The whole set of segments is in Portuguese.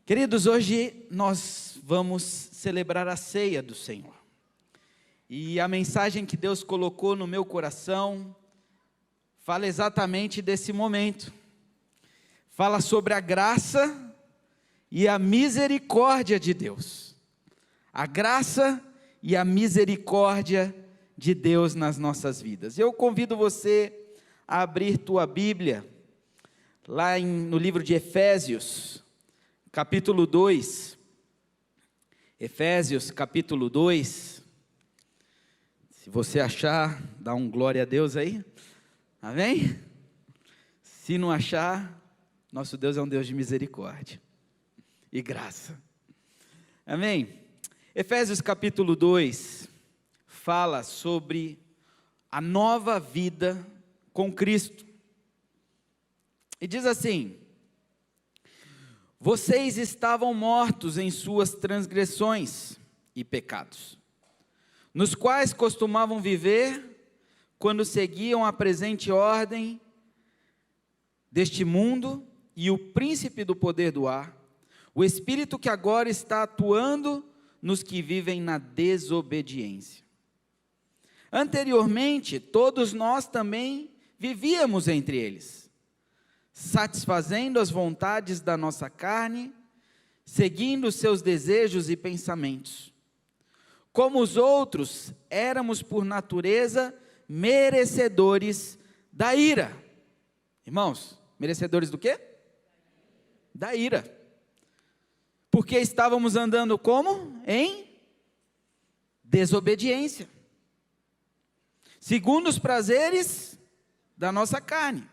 Queridos, hoje nós vamos celebrar a ceia do Senhor. E a mensagem que Deus colocou no meu coração fala exatamente desse momento. Fala sobre a graça e a misericórdia de Deus. A graça e a misericórdia de Deus nas nossas vidas. Eu convido você a abrir tua Bíblia, lá no livro de Efésios, capítulo 2, Efésios capítulo 2, se você achar, dá um glória a Deus aí, amém? Se não achar, nosso Deus é um Deus de misericórdia e graça, amém? Efésios capítulo 2, fala sobre a nova vida com Cristo, e diz assim: vocês estavam mortos em suas transgressões e pecados, nos quais costumavam viver quando seguiam a presente ordem deste mundo e o príncipe do poder do ar, o espírito que agora está atuando nos que vivem na desobediência. Anteriormente, todos nós também vivíamos entre eles, satisfazendo as vontades da nossa carne, seguindo seus desejos e pensamentos. Como os outros, éramos por natureza merecedores da ira. Irmãos, merecedores do quê? Da ira. Porque estávamos andando como? Em desobediência, segundo os prazeres da nossa carne,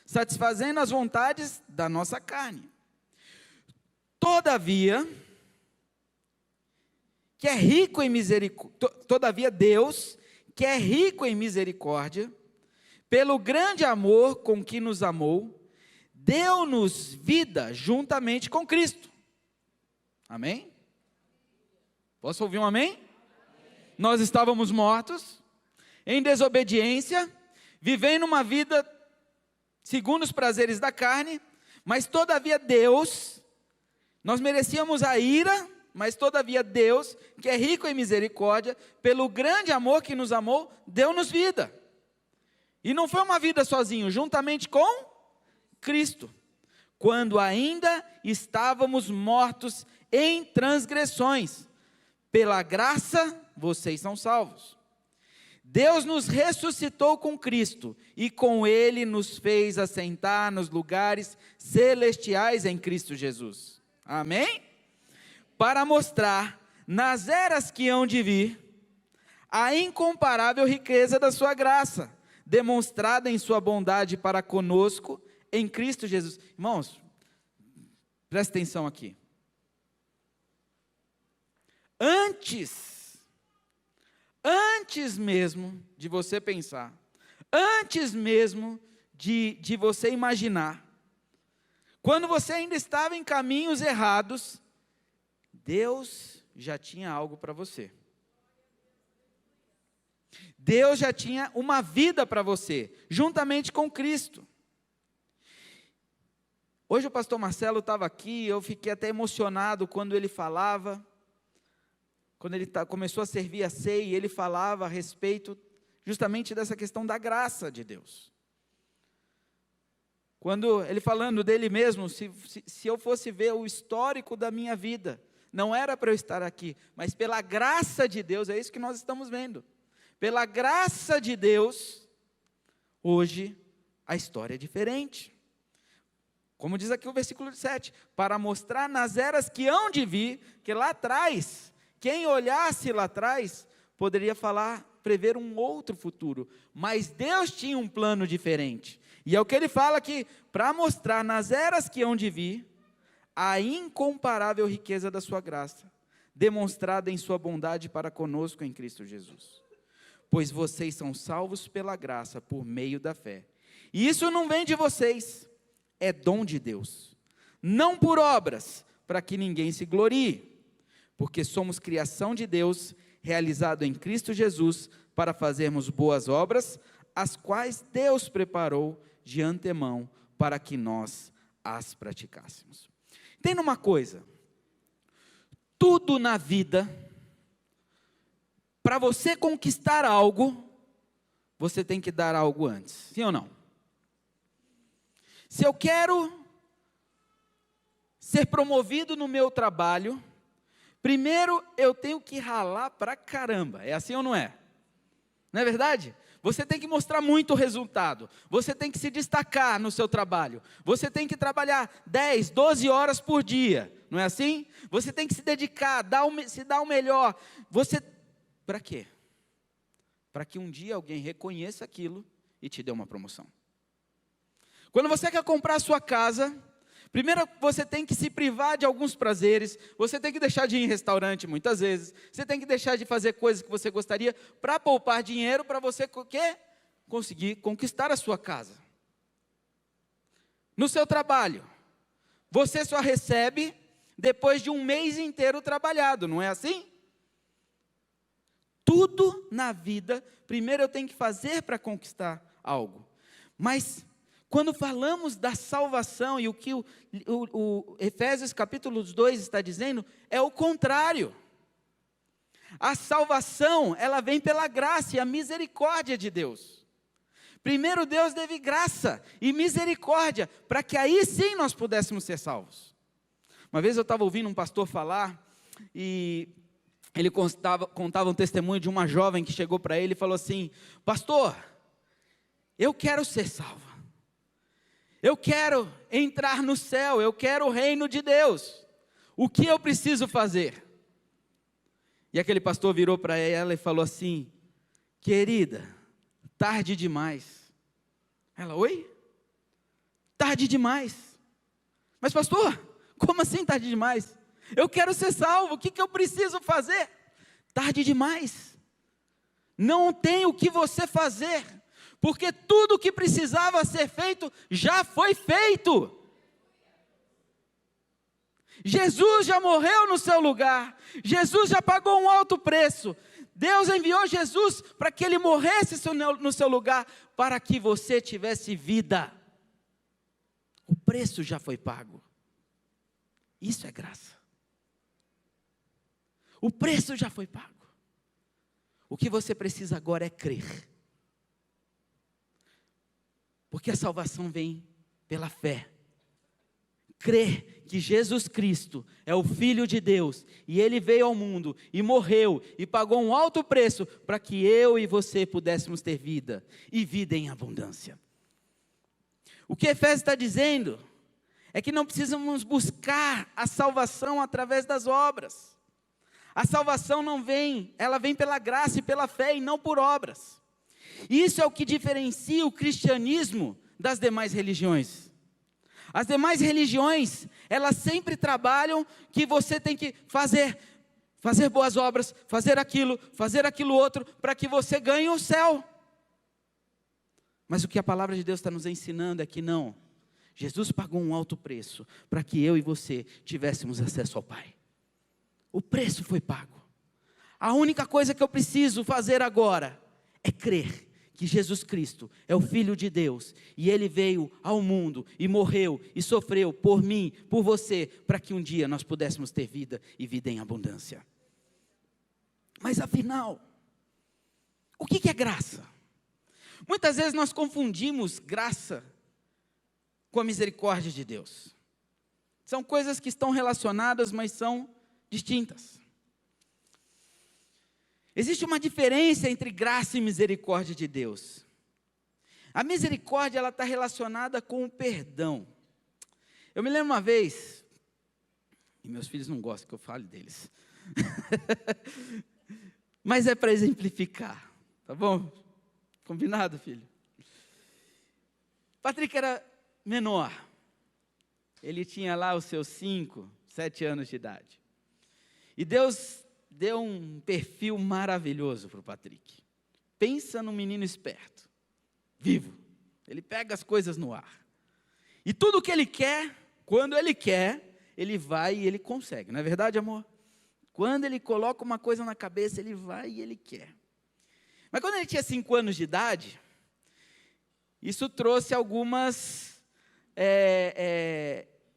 satisfazendo as vontades da nossa carne. Todavia, que é rico em misericórdia, todavia Deus, que é rico em misericórdia, pelo grande amor com que nos amou, deu-nos vida juntamente com Cristo. Amém? Posso ouvir um amém? Nós estávamos mortos, em desobediência, vivendo uma vida segundo os prazeres da carne, mas todavia Deus, nós merecíamos a ira, mas todavia Deus, que é rico em misericórdia, pelo grande amor que nos amou, deu-nos vida. E não foi uma vida sozinho, juntamente com Cristo, quando ainda estávamos mortos em transgressões, pela graça vocês são salvos. Deus nos ressuscitou com Cristo, e com Ele nos fez assentar nos lugares celestiais em Cristo Jesus. Amém? Para mostrar, nas eras que hão de vir, a incomparável riqueza da sua graça, demonstrada em sua bondade para conosco, em Cristo Jesus. Irmãos, presta atenção aqui. Antes mesmo de você pensar, antes mesmo de você imaginar, quando você ainda estava em caminhos errados, Deus já tinha algo para você. Deus já tinha uma vida para você, juntamente com Cristo. Hoje o pastor Marcelo estava aqui, eu fiquei até emocionado quando ele falava, quando ele começou a servir a ceia, ele falava a respeito justamente dessa questão da graça de Deus. Quando ele falando dele mesmo, se eu fosse ver o histórico da minha vida, não era para eu estar aqui, mas pela graça de Deus, é isso que nós estamos vendo. Pela graça de Deus, hoje a história é diferente. Como diz aqui o versículo 7, para mostrar nas eras que hão de vir, que lá atrás, quem olhasse lá atrás, poderia prever um outro futuro, mas Deus tinha um plano diferente, e é o que ele fala aqui, para mostrar nas eras que hão de vir, a incomparável riqueza da sua graça, demonstrada em sua bondade para conosco em Cristo Jesus, pois vocês são salvos pela graça, por meio da fé, e isso não vem de vocês, é dom de Deus, não por obras, para que ninguém se glorie, porque somos criação de Deus, realizado em Cristo Jesus, para fazermos boas obras, as quais Deus preparou de antemão para que nós as praticássemos. Entenda uma coisa, tudo na vida, para você conquistar algo, você tem que dar algo antes, sim ou não? Se eu quero ser promovido no meu trabalho, primeiro eu tenho que ralar pra caramba, é assim ou não é? Não é verdade? Você tem que mostrar muito resultado, você tem que se destacar no seu trabalho, você tem que trabalhar 10, 12 horas por dia, não é assim? Você tem que se dedicar, se dar o melhor, para quê? Para que um dia alguém reconheça aquilo e te dê uma promoção. Quando você quer comprar a sua casa, primeiro você tem que se privar de alguns prazeres, você tem que deixar de ir em restaurante muitas vezes, você tem que deixar de fazer coisas que você gostaria para poupar dinheiro para você conseguir conquistar a sua casa. No seu trabalho, você só recebe depois de um mês inteiro trabalhado, não é assim? Tudo na vida, primeiro eu tenho que fazer para conquistar algo. Mas quando falamos da salvação, e o que o Efésios capítulo 2 está dizendo, é o contrário. A salvação, ela vem pela graça e a misericórdia de Deus. Primeiro Deus deve graça e misericórdia, para que aí sim nós pudéssemos ser salvos. Uma vez eu estava ouvindo um pastor falar, e ele contava um testemunho de uma jovem que chegou para ele e falou assim: pastor, eu quero ser salva. Eu quero entrar no céu, eu quero o reino de Deus. O que eu preciso fazer? E aquele pastor virou para ela e falou assim: querida, tarde demais. Ela, oi? Tarde demais. Mas pastor, como assim tarde demais? Eu quero ser salvo, o que eu preciso fazer? Tarde demais. Não tem o que você fazer, porque tudo o que precisava ser feito, já foi feito. Jesus já morreu no seu lugar, Jesus já pagou um alto preço, Deus enviou Jesus para que Ele morresse no seu lugar, para que você tivesse vida. O preço já foi pago, isso é graça. O preço já foi pago, o que você precisa agora é crer, porque a salvação vem pela fé. Crer que Jesus Cristo é o Filho de Deus, e Ele veio ao mundo, e morreu, e pagou um alto preço, para que eu e você pudéssemos ter vida, e vida em abundância. O que Efésios está dizendo, é que não precisamos buscar a salvação através das obras. A salvação não vem, ela vem pela graça e pela fé, e não por obras. Isso é o que diferencia o cristianismo das demais religiões. As demais religiões, elas sempre trabalham que você tem que fazer boas obras, fazer aquilo outro, para que você ganhe o céu. Mas o que a palavra de Deus está nos ensinando é que não. Jesus pagou um alto preço, para que eu e você tivéssemos acesso ao Pai. O preço foi pago. A única coisa que eu preciso fazer agora, é crer que Jesus Cristo é o Filho de Deus, e Ele veio ao mundo, e morreu, e sofreu por mim, por você, para que um dia nós pudéssemos ter vida, e vida em abundância. Mas afinal, o que é graça? Muitas vezes nós confundimos graça com a misericórdia de Deus. São coisas que estão relacionadas, mas são distintas. Existe uma diferença entre graça e misericórdia de Deus. A misericórdia, ela está relacionada com o perdão. Eu me lembro uma vez, e meus filhos não gostam que eu fale deles, mas é para exemplificar, tá bom? Combinado, filho? Patrick era menor, ele tinha lá os seus 5, 7 anos de idade, e Deus deu um perfil maravilhoso para o Patrick. Pensa num menino esperto, vivo, ele pega as coisas no ar, e tudo que ele quer, quando ele quer, ele vai e ele consegue, não é verdade, amor? Quando ele coloca uma coisa na cabeça, ele vai e ele quer. Mas quando ele tinha 5 anos de idade, isso trouxe algumas...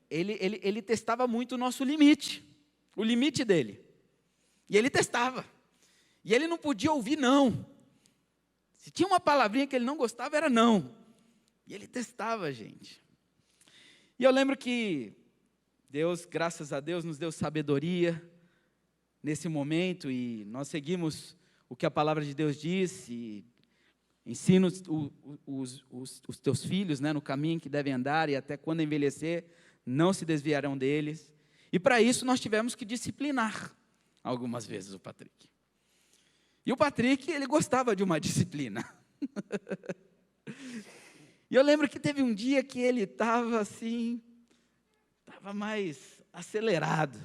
Ele testava muito o nosso limite, o limite dele. E ele testava. E ele não podia ouvir não. Se tinha uma palavrinha que ele não gostava, era não. E ele testava a gente. E eu lembro que Deus, graças a Deus, nos deu sabedoria nesse momento, e nós seguimos o que a palavra de Deus diz, e ensina os teus filhos, né, no caminho que devem andar, e até quando envelhecer, não se desviarão deles. E para isso nós tivemos que disciplinar algumas vezes o Patrick. E o Patrick, ele gostava de uma disciplina. E eu lembro que teve um dia que ele estava assim, estava mais acelerado.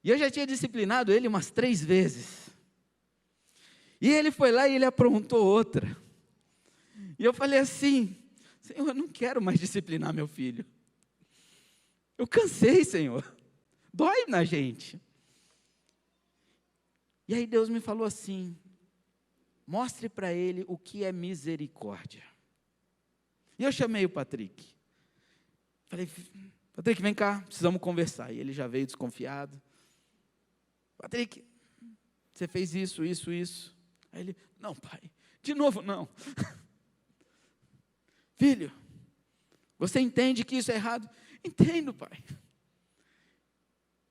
E eu já tinha disciplinado ele umas 3 vezes. E ele foi lá e ele aprontou outra. E eu falei assim: Senhor, eu não quero mais disciplinar meu filho. Eu cansei, Senhor. Dói na gente. E aí Deus me falou assim: mostre para ele o que é misericórdia. E eu chamei o Patrick. Falei: Patrick, vem cá, precisamos conversar. E ele já veio desconfiado. Patrick, você fez isso, isso, isso. Aí ele: não, pai, de novo não. Filho, você entende que isso é errado? Entendo, pai.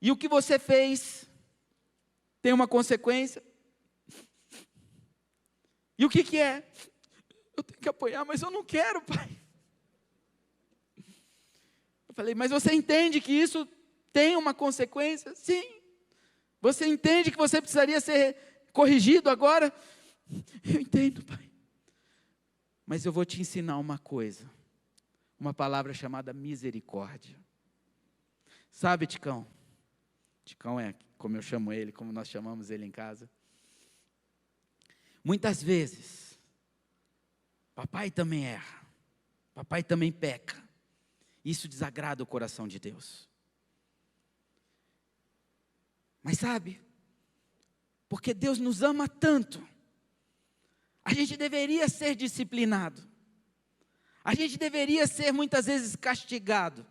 E o que você fez tem uma consequência? E o que é? Eu tenho que apoiar, mas eu não quero, pai. Eu falei: mas você entende que isso tem uma consequência? Sim. Você entende que você precisaria ser corrigido agora? Eu entendo, pai. Mas eu vou te ensinar uma coisa. Uma palavra chamada misericórdia. Sabe, Ticão? Ticão é como eu chamo ele, como nós chamamos ele em casa. Muitas vezes, papai também erra. Papai também peca. Isso desagrada o coração de Deus. Mas sabe, porque Deus nos ama tanto, a gente deveria ser disciplinado. A gente deveria ser muitas vezes castigado.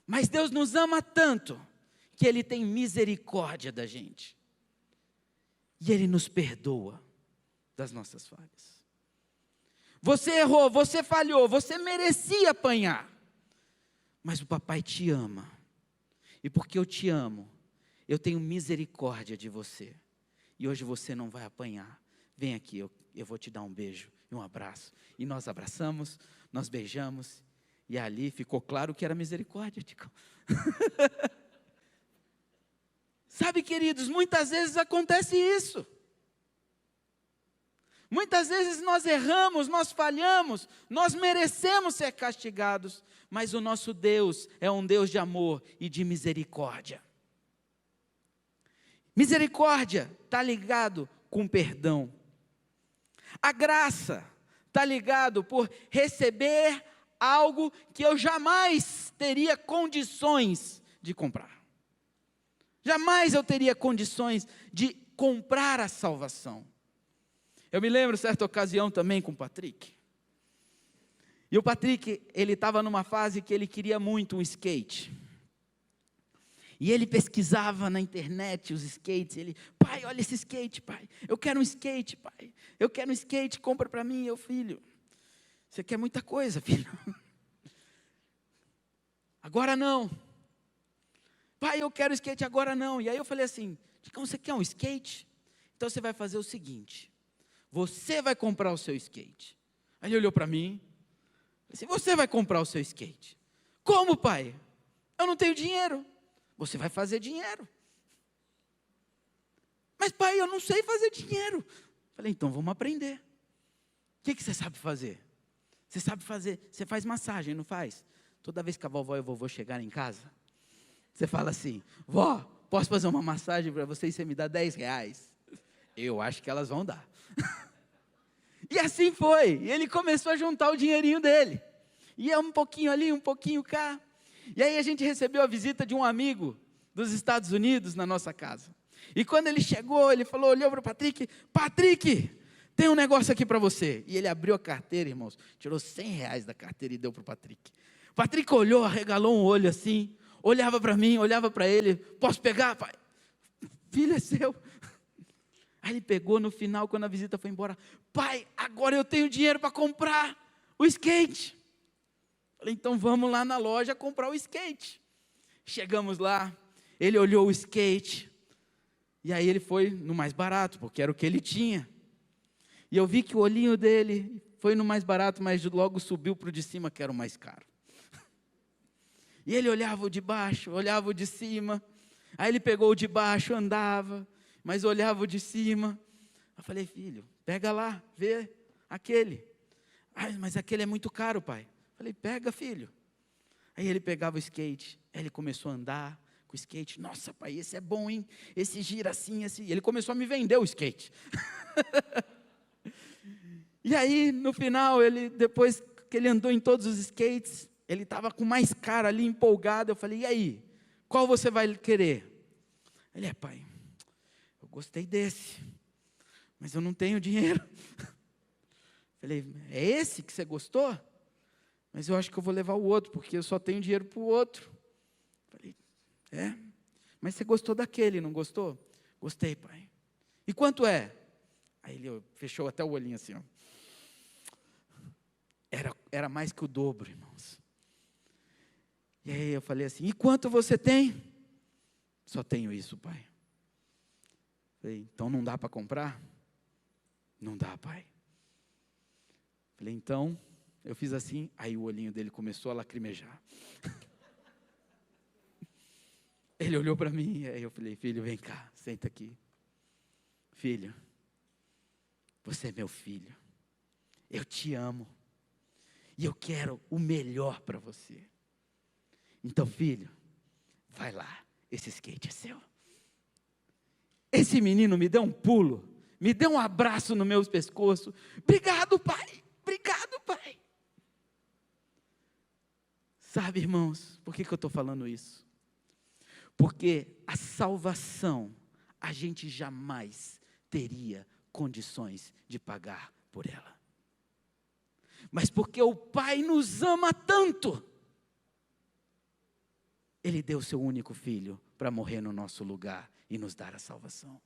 Mas Deus nos ama tanto, que Ele tem misericórdia da gente. E Ele nos perdoa das nossas falhas. Você errou, você falhou, você merecia apanhar. Mas o papai te ama. E porque eu te amo, eu tenho misericórdia de você. E hoje você não vai apanhar. Vem aqui, eu vou te dar um beijo e um abraço. E nós abraçamos, nós beijamos. E ali ficou claro que era misericórdia, Tico. Sabe, queridos, muitas vezes acontece isso. Muitas vezes nós erramos, nós falhamos, nós merecemos ser castigados. Mas o nosso Deus é um Deus de amor e de misericórdia. Misericórdia está ligado com perdão. A graça está ligado por receber algo que eu jamais teria condições de comprar. Jamais eu teria condições de comprar a salvação. Eu me lembro certa ocasião também com o Patrick. E o Patrick, ele estava numa fase que ele queria muito um skate. E ele pesquisava na internet os skates. Ele: pai, olha esse skate, pai. Eu quero um skate, pai. Eu quero um skate, compra para mim. Eu: filho, você quer muita coisa, filho. Agora não. Pai, eu quero skate, agora não. E aí eu falei assim: Ticão, você quer um skate? Então você vai fazer o seguinte: você vai comprar o seu skate. Aí ele olhou para mim. Assim: você vai comprar o seu skate. Como, pai? Eu não tenho dinheiro. Você vai fazer dinheiro. Mas, pai, eu não sei fazer dinheiro. Falei: então vamos aprender. O que você sabe fazer? Você sabe fazer, você faz massagem, não faz? Toda vez que a vovó e o vovô chegarem em casa, você fala assim: vó, posso fazer uma massagem para você e você me dá R$10? Eu acho que elas vão dar. E assim foi. E ele começou a juntar o dinheirinho dele. Ia um pouquinho ali, um pouquinho cá. E aí a gente recebeu a visita de um amigo dos Estados Unidos na nossa casa. E quando ele chegou, ele falou, olhou para o Patrick: Patrick, tem um negócio aqui para você. E ele abriu a carteira, irmãos, tirou R$100 da carteira e deu para o Patrick. O Patrick olhou, arregalou um olho assim, olhava para mim, olhava para ele, posso pegar, pai? Filho, é seu. Aí ele pegou no final, quando a visita foi embora, pai, agora eu tenho dinheiro para comprar o skate. Falei, então vamos lá na loja comprar o skate. Chegamos lá, ele olhou o skate, e aí ele foi no mais barato, porque era o que ele tinha. E eu vi que o olhinho dele foi no mais barato, mas logo subiu para o de cima, que era o mais caro. E ele olhava o de baixo, olhava o de cima. Aí ele pegou o de baixo, andava, mas olhava o de cima. Eu falei, filho, pega lá, vê aquele. Ai, mas aquele é muito caro, pai. Eu falei, pega, filho. Aí ele pegava o skate, aí ele começou a andar com o skate. Nossa, pai, esse é bom, hein? Esse gira assim, assim. E ele começou a me vender o skate. E aí, no final, depois que ele andou em todos os skates, ele estava com mais cara ali, empolgado. Eu falei, e aí, qual você vai querer? Ele, pai, eu gostei desse, mas eu não tenho dinheiro. Falei, é esse que você gostou? Mas eu acho que eu vou levar o outro, porque eu só tenho dinheiro para o outro. Falei, mas você gostou daquele, não gostou? Gostei, pai. E quanto é? Aí ele fechou até o olhinho assim, ó. Era mais que o dobro, irmãos. E aí eu falei assim, e quanto você tem? Só tenho isso, pai. Falei, então não dá para comprar? Não dá, pai. Falei, então, eu fiz assim, aí o olhinho dele começou a lacrimejar. Ele olhou para mim, aí eu falei, filho, vem cá, senta aqui. Filho, você é meu filho. Eu te amo. E eu quero o melhor para você. Então, filho, vai lá, esse skate é seu. Esse menino me deu um pulo, me deu um abraço no meu pescoço. Obrigado, pai. Obrigado, pai. Sabe, irmãos, por que eu estou falando isso? Porque a salvação, a gente jamais teria condições de pagar por ela. Mas porque o Pai nos ama tanto, Ele deu seu único filho para morrer no nosso lugar e nos dar a salvação.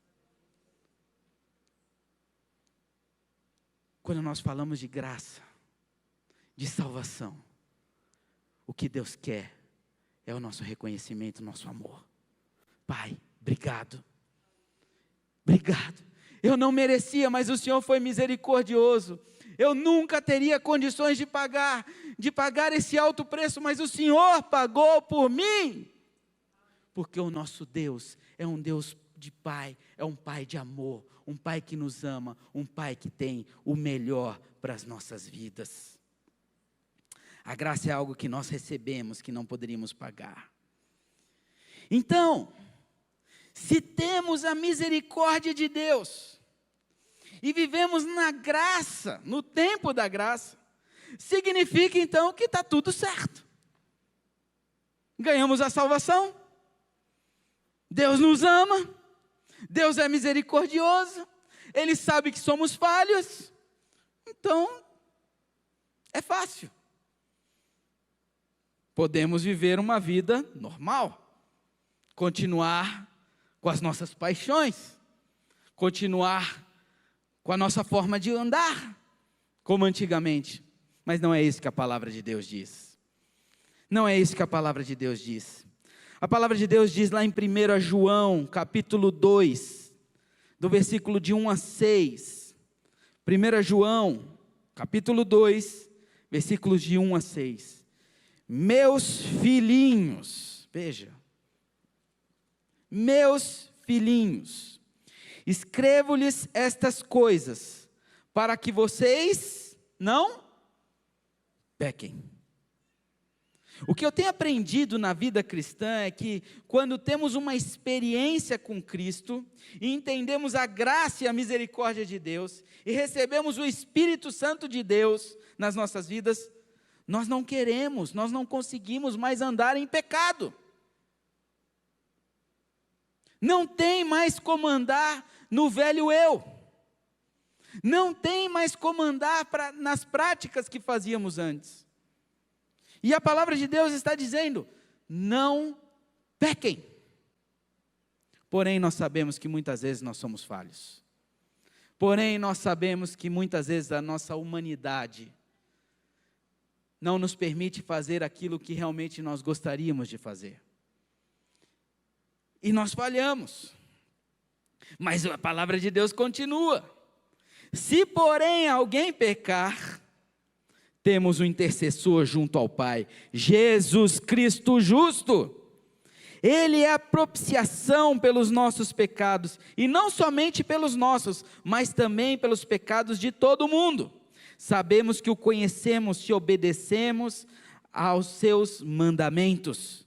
Quando nós falamos de graça, de salvação, o que Deus quer é o nosso reconhecimento, o nosso amor. Pai, obrigado. Obrigado. Eu não merecia, mas o Senhor foi misericordioso. Eu nunca teria condições de pagar esse alto preço, mas o Senhor pagou por mim. Porque o nosso Deus é um Deus de Pai, é um Pai de amor, um Pai que nos ama, um Pai que tem o melhor para as nossas vidas. A graça é algo que nós recebemos, que não poderíamos pagar. Então, se temos a misericórdia de Deus, e vivemos na graça, no tempo da graça, significa então que está tudo certo. Ganhamos a salvação, Deus nos ama, Deus é misericordioso, Ele sabe que somos falhos, então é fácil. Podemos viver uma vida normal, continuar com as nossas paixões, continuar com a nossa forma de andar, como antigamente. Mas não é isso que a palavra de Deus diz. Não é isso que a palavra de Deus diz. A palavra de Deus diz lá em 1 João, capítulo 2, do versículo de 1 a 6. 1 João, capítulo 2, versículos de 1 a 6. Meus filhinhos, veja. Meus filhinhos, escrevo-lhes estas coisas, para que vocês não pequem. O que eu tenho aprendido na vida cristã é que, quando temos uma experiência com Cristo, e entendemos a graça e a misericórdia de Deus, e recebemos o Espírito Santo de Deus nas nossas vidas, nós não queremos, nós não conseguimos mais andar em pecado. Não tem mais como andar no velho eu. Não tem mais como andar nas práticas que fazíamos antes. E a palavra de Deus está dizendo: não pequem. Porém, nós sabemos que muitas vezes nós somos falhos. Porém, nós sabemos que muitas vezes a nossa humanidade não nos permite fazer aquilo que realmente nós gostaríamos de fazer. E nós falhamos. Mas a palavra de Deus continua. Se, porém, alguém pecar, temos um intercessor junto ao Pai, Jesus Cristo justo. Ele é a propiciação pelos nossos pecados, e não somente pelos nossos, mas também pelos pecados de todo mundo. Sabemos que o conhecemos se obedecemos aos seus mandamentos.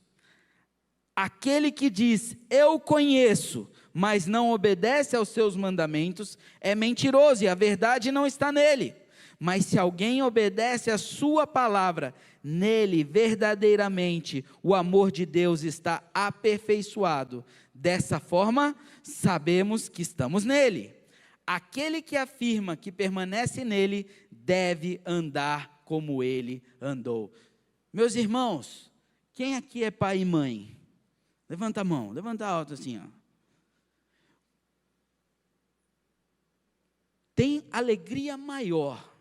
Aquele que diz, eu conheço, mas não obedece aos seus mandamentos, é mentiroso e a verdade não está nele. Mas se alguém obedece a sua palavra, nele verdadeiramente o amor de Deus está aperfeiçoado. Dessa forma, sabemos que estamos nele. Aquele que afirma que permanece nele, deve andar como ele andou. Meus irmãos, quem aqui é pai e mãe? Levanta a mão, levanta alto assim, ó. Tem alegria maior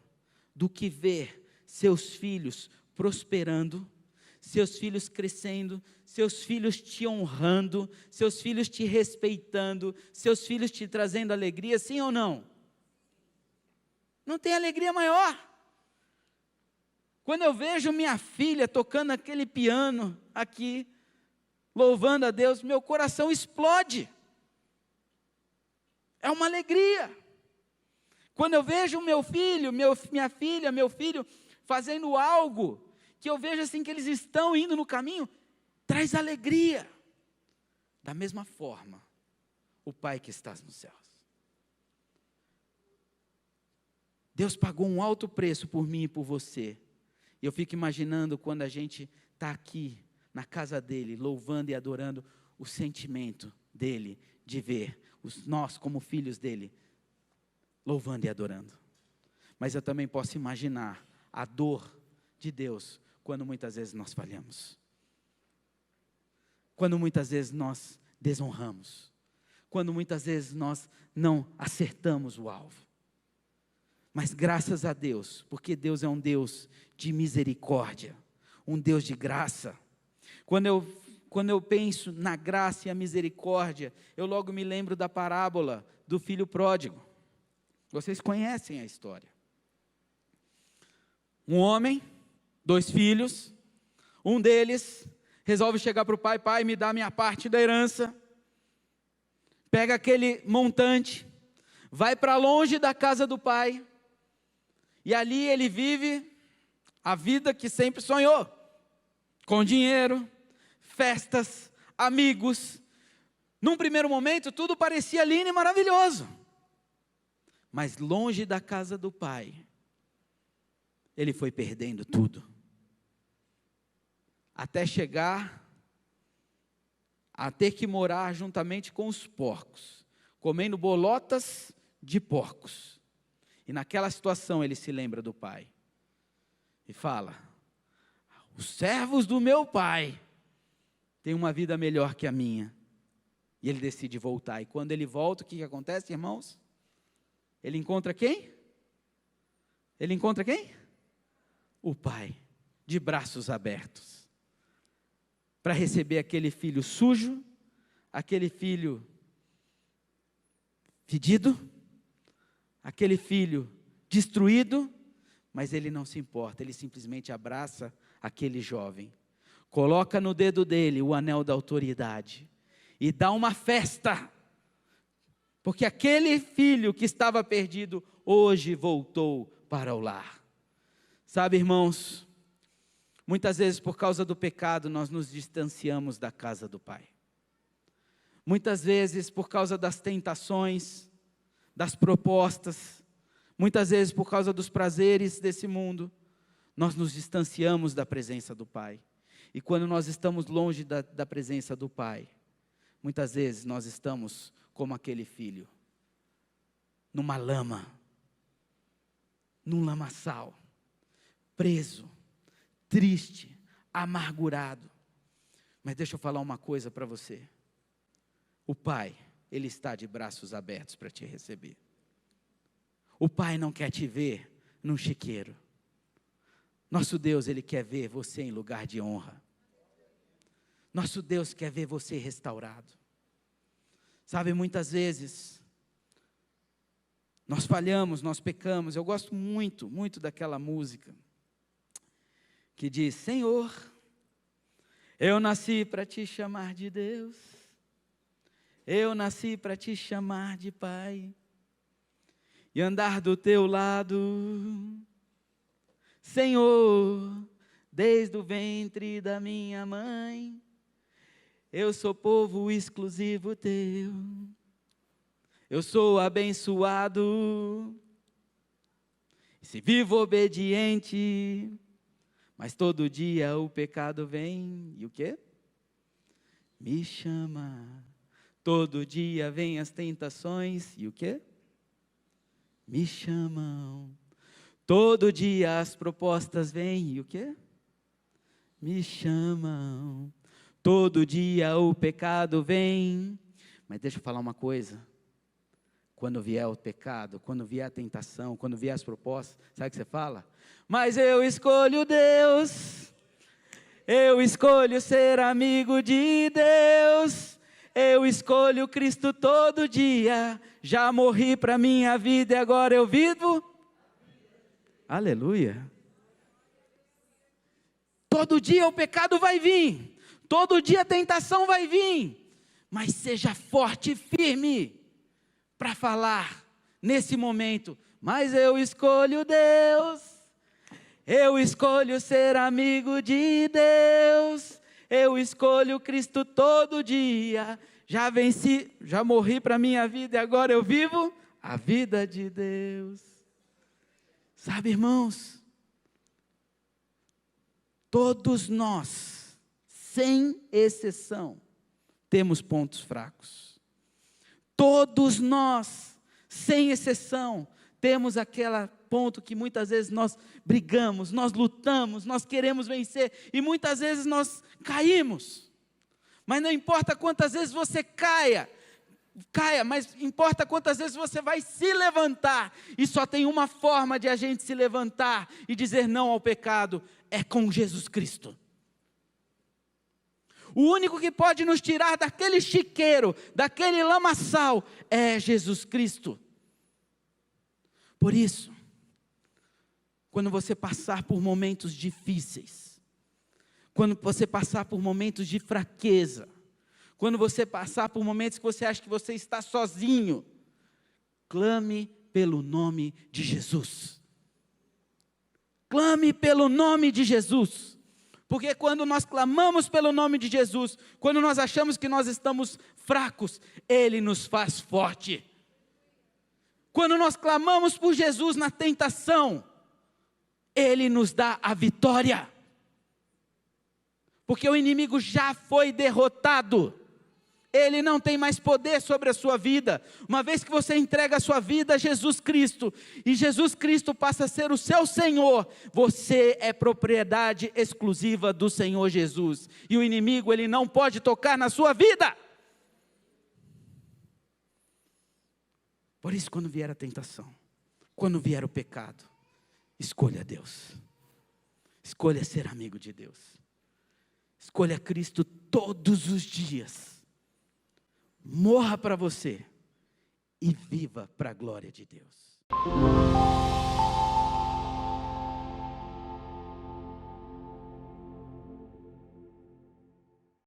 do que ver seus filhos prosperando, seus filhos crescendo, seus filhos te honrando, seus filhos te respeitando, seus filhos te trazendo alegria, sim ou não? Não tem alegria maior. Quando eu vejo minha filha tocando aquele piano aqui, louvando a Deus, meu coração explode. É uma alegria. Quando eu vejo meu filho, minha filha, meu filho fazendo algo que eu vejo assim que eles estão indo no caminho, traz alegria. Da mesma forma, o Pai que está nos céus. Deus pagou um alto preço por mim e por você. E eu fico imaginando quando a gente está aqui na casa dele, louvando e adorando, o sentimento dele de ver nós como filhos dele louvando e adorando. Mas eu também posso imaginar a dor de Deus quando muitas vezes nós falhamos. Quando muitas vezes nós desonramos. Quando muitas vezes nós não acertamos o alvo. Mas graças a Deus, porque Deus é um Deus de misericórdia, um Deus de graça. Quando eu penso na graça e a misericórdia, eu logo me lembro da parábola do filho pródigo. Vocês conhecem a história. Um homem, 2 filhos, um deles resolve chegar para o pai, pai, me dá a minha parte da herança. Pega aquele montante, vai para longe da casa do pai, e ali ele vive a vida que sempre sonhou, com dinheiro, festas, amigos. Num primeiro momento tudo parecia lindo e maravilhoso. Mas longe da casa do pai, ele foi perdendo tudo. Até chegar a ter que morar juntamente com os porcos, comendo bolotas de porcos. E naquela situação ele se lembra do pai. E fala, os servos do meu pai têm uma vida melhor que a minha. E ele decide voltar. E quando ele volta, o que acontece, irmãos? Ele encontra quem? Ele encontra quem? O pai, de braços abertos, para receber aquele filho sujo, aquele filho fedido, aquele filho destruído, mas ele não se importa, ele simplesmente abraça aquele jovem, coloca no dedo dele o anel da autoridade, e dá uma festa, porque aquele filho que estava perdido, hoje voltou para o lar. Sabe, irmãos, muitas vezes por causa do pecado, nós nos distanciamos da casa do Pai. Muitas vezes por causa das tentações, das propostas, muitas vezes por causa dos prazeres desse mundo, nós nos distanciamos da presença do Pai. E quando nós estamos longe da presença do Pai, muitas vezes nós estamos como aquele filho, numa lama, num lamaçal, preso, triste, amargurado. Mas deixa eu falar uma coisa para você. O Pai, Ele está de braços abertos para te receber. O Pai não quer te ver num chiqueiro. Nosso Deus, Ele quer ver você em lugar de honra. Nosso Deus quer ver você restaurado. Sabe, muitas vezes, nós falhamos, nós pecamos. Eu gosto muito, muito daquela música que diz: Senhor, eu nasci para te chamar de Deus, eu nasci para te chamar de Pai, e andar do teu lado, Senhor, desde o ventre da minha mãe, eu sou povo exclusivo teu, eu sou abençoado, se vivo obediente, mas todo dia o pecado vem, e o quê? Me chama. Todo dia vem as tentações, e o quê? Me chamam. Todo dia as propostas vêm, e o quê? Me chamam. Todo dia o pecado vem. Mas deixa eu falar uma coisa. Quando vier o pecado, quando vier a tentação, quando vier as propostas, sabe o que você fala? Mas eu escolho Deus, eu escolho ser amigo de Deus, eu escolho Cristo todo dia, já morri para minha vida e agora eu vivo. Aleluia. Todo dia o pecado vai vir, todo dia a tentação vai vir, mas seja forte e firme para falar nesse momento: mas eu escolho Deus, eu escolho ser amigo de Deus, eu escolho Cristo todo dia, já venci, já morri para a minha vida e agora eu vivo a vida de Deus. Sabe, irmãos, todos nós, sem exceção, temos pontos fracos. Todos nós, sem exceção, temos aquele ponto que muitas vezes nós brigamos, nós lutamos, nós queremos vencer, e muitas vezes nós caímos. Mas não importa quantas vezes você caia, mas importa quantas vezes você vai se levantar, e só tem uma forma de a gente se levantar e dizer não ao pecado, é com Jesus Cristo. O único que pode nos tirar daquele chiqueiro, daquele lamaçal, é Jesus Cristo. Por isso, quando você passar por momentos difíceis, quando você passar por momentos de fraqueza, quando você passar por momentos que você acha que você está sozinho, clame pelo nome de Jesus. Clame pelo nome de Jesus. Porque quando nós clamamos pelo nome de Jesus, quando nós achamos que nós estamos fracos, Ele nos faz forte. Quando nós clamamos por Jesus na tentação, Ele nos dá a vitória. Porque o inimigo já foi derrotado. Ele não tem mais poder sobre a sua vida. Uma vez que você entrega a sua vida a Jesus Cristo, e Jesus Cristo passa a ser o seu Senhor, você é propriedade exclusiva do Senhor Jesus. E o inimigo, ele não pode tocar na sua vida. Por isso, quando vier a tentação, quando vier o pecado, escolha Deus. Escolha ser amigo de Deus. Escolha Cristo todos os dias. Morra para você e viva para a glória de Deus.